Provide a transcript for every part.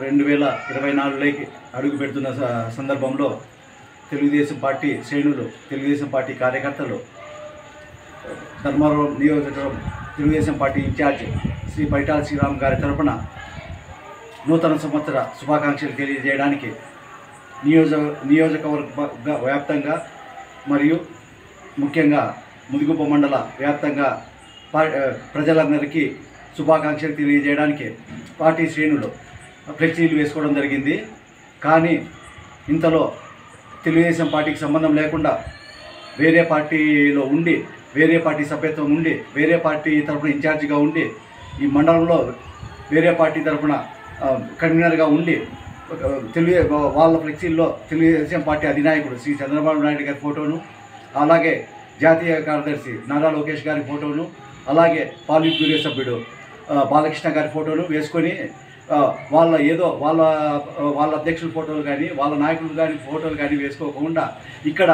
2024లోకి అడుగు పెడుతున్న సందర్భంలో తెలుగుదేశం పార్టీ శ్రేణులు, తెలుగుదేశం పార్టీ కార్యకర్తలు, ధర్మవరం నియోజకవర్గం తెలుగుదేశం పార్టీ ఇన్ఛార్జ్ శ్రీ పరిటాల శ్రీరామ్ గారి తరపున నూతన సంవత్సర శుభాకాంక్షలు తెలియజేయడానికి నియోజకవర్గ వ్యాప్తంగా మరియు ముఖ్యంగా ముదిగుప్ప మండల వ్యాప్తంగా ప్రజలందరికీ శుభాకాంక్షలు తెలియజేయడానికి పార్టీ శ్రేణులు ఫ్లెక్సీలు వేసుకోవడం జరిగింది. కానీ ఇంతలో తెలుగుదేశం పార్టీకి సంబంధం లేకుండా వేరే పార్టీలో ఉండి, వేరే పార్టీ సభ్యత్వం ఉండి, వేరే పార్టీ తరఫున ఇన్ఛార్జిగా ఉండి, ఈ మండలంలో వేరే పార్టీ తరఫున కన్వీనర్గా ఉండి వాళ్ళ ఫ్లెక్సీల్లో తెలుగుదేశం పార్టీ అధినాయకుడు శ్రీ చంద్రబాబు నాయుడు గారి ఫోటోను, అలాగే జాతీయ కార్యదర్శి నారా లోకేష్ గారి ఫోటోను, అలాగే పాలిట్ బ్యూరో సభ్యుడు బాలకృష్ణ గారి ఫోటోను వేసుకొని వాళ్ళ అధ్యక్షుల ఫోటోలు కానీ, వాళ్ళ నాయకులు కానీ ఫోటోలు కానీ వేసుకోకుండా ఇక్కడ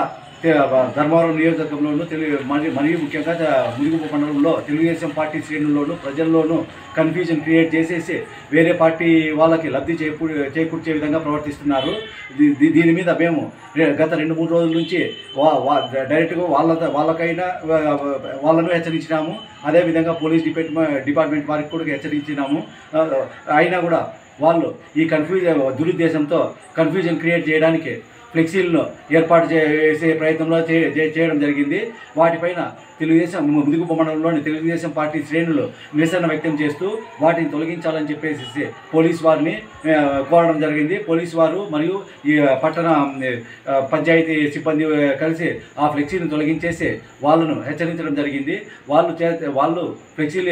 ధర్మవరం నియోజకవర్గంలోనూ మరియు ముఖ్యంగా ముదిగుప్ప మండలంలో తెలుగుదేశం పార్టీ శ్రేణుల్లోనూ ప్రజల్లోనూ కన్ఫ్యూజన్ క్రియేట్ చేసేసి వేరే పార్టీ వాళ్ళకి లబ్ధి చేకూర్చే విధంగా ప్రవర్తిస్తున్నారు. దీని మీద మేము గత 2-3 రోజుల నుంచి డైరెక్ట్గా వాళ్ళను హెచ్చరించినాము. అదేవిధంగా పోలీస్ డిపార్ట్మెంట్ వారికి కూడా హెచ్చరించినాము. అయినా కూడా వాళ్ళు ఈ దురుద్దేశంతో కన్ఫ్యూజన్ క్రియేట్ చేయడానికి ఫ్లెక్సీలను ఏర్పాటు చేసే ప్రయత్నంలో చేయడం జరిగింది. వాటిపైన ముదిగుప్ప మండలంలోని తెలుగుదేశం పార్టీ శ్రేణులు నిరసన వ్యక్తం చేస్తూ వాటిని తొలగించాలని చెప్పేసి పోలీసు వారిని కోరడం జరిగింది. పోలీసు వారు మరియు ఈ పట్టణ పంచాయతీ సిబ్బంది కలిసి ఆ ఫ్లెక్సీని తొలగించేసి వాళ్ళను హెచ్చరించడం జరిగింది. వాళ్ళు ఫ్లెక్సీలు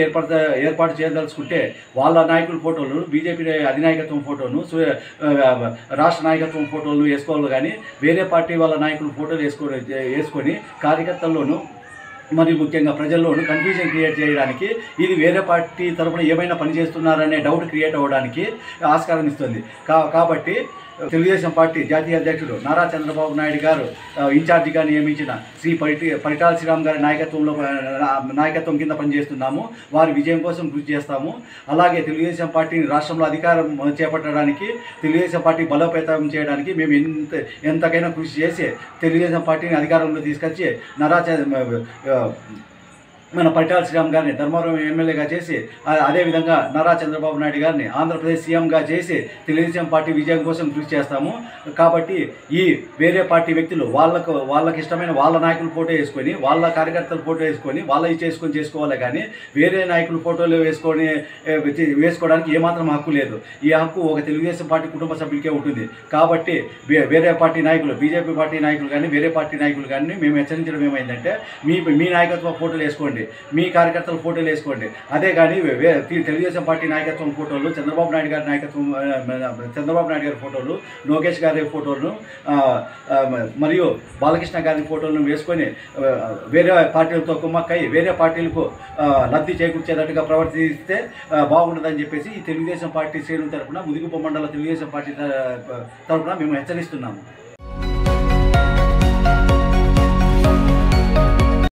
ఏర్పాటు చేయదలుచుకుంటే వాళ్ళ నాయకుల ఫోటోలు, బీజేపీ అధినాయకత్వం ఫోటోను, రాష్ట్ర నాయకత్వం ఫోటోలు వేసుకోవాలి. కానీ వేరే పార్టీ వాళ్ళ నాయకుల ఫోటోలు వేసుకొని కార్యకర్తల్లోనూ మరియు ముఖ్యంగా ప్రజల్లోనూ కన్ఫ్యూజన్ క్రియేట్ చేయడానికి, ఇది వేరే పార్టీ తరఫున ఏమైనా పనిచేస్తున్నారనే డౌట్ క్రియేట్ అవ్వడానికి ఆస్కారం ఇస్తుంది. కాబట్టి తెలుగుదేశం పార్టీ జాతీయ అధ్యక్షుడు నారా చంద్రబాబు నాయుడు గారు ఇన్ఛార్జిగా నియమించిన శ్రీ పరిటాల శ్రీరామ్ గారి నాయకత్వం కింద పనిచేస్తున్నాము. వారి విజయం కోసం కృషి చేస్తాము. అలాగే తెలుగుదేశం పార్టీని రాష్ట్రంలో అధికారం చేపట్టడానికి, తెలుగుదేశం పార్టీ బలోపేతం చేయడానికి మేము ఎంతకైనా కృషి చేసి తెలుగుదేశం పార్టీని అధికారంలో తీసుకొచ్చి మన పరిటాల శ్రీరామ్ గారిని ధర్మవరం ఎమ్మెల్యేగా చేసి, అదేవిధంగా నారా చంద్రబాబు నాయుడు గారిని ఆంధ్రప్రదేశ్ సీఎంగా చేసి తెలుగుదేశం పార్టీ విజయం కోసం కృషి చేస్తాము. కాబట్టి ఈ వేరే పార్టీ వ్యక్తులు వాళ్ళకి ఇష్టమైన వాళ్ళ నాయకుల ఫోటో వేసుకొని, వాళ్ళ కార్యకర్తల ఫోటో వేసుకొని చేసుకోవాలి. కానీ వేరే నాయకుల ఫోటోలు వేసుకోవడానికి ఏమాత్రం హక్కు లేదు. ఈ హక్కు ఒక తెలుగుదేశం పార్టీ కుటుంబ సభ్యులకే ఉంటుంది. కాబట్టి వేరే పార్టీ నాయకులు, బీజేపీ పార్టీ నాయకులు కానీ, వేరే పార్టీ నాయకులు కానీ మేము హెచ్చరించడం ఏమైందంటే, మీ నాయకత్వ ఫోటోలు వేసుకోండి, మీ కార్యకర్తల ఫోటోలు వేసుకోండి. అదే కానీ తెలుగుదేశం పార్టీ నాయకత్వం ఫోటోలు, చంద్రబాబు నాయుడు గారి ఫోటోలు, లోకేష్ గారి ఫోటోలను మరియు బాలకృష్ణ గారి ఫోటోలను వేసుకొని వేరే పార్టీలతో కుమ్మక్కై వేరే పార్టీలకు లబ్ధి చేకూర్చేటట్టుగా ప్రవర్తిస్తే బాగుంటుందని చెప్పేసి ఈ తెలుగుదేశం పార్టీ శ్రేణుల తరఫున, ముదిగుప్ప మండల తెలుగుదేశం పార్టీ తరఫున మేము హెచ్చరిస్తున్నాము.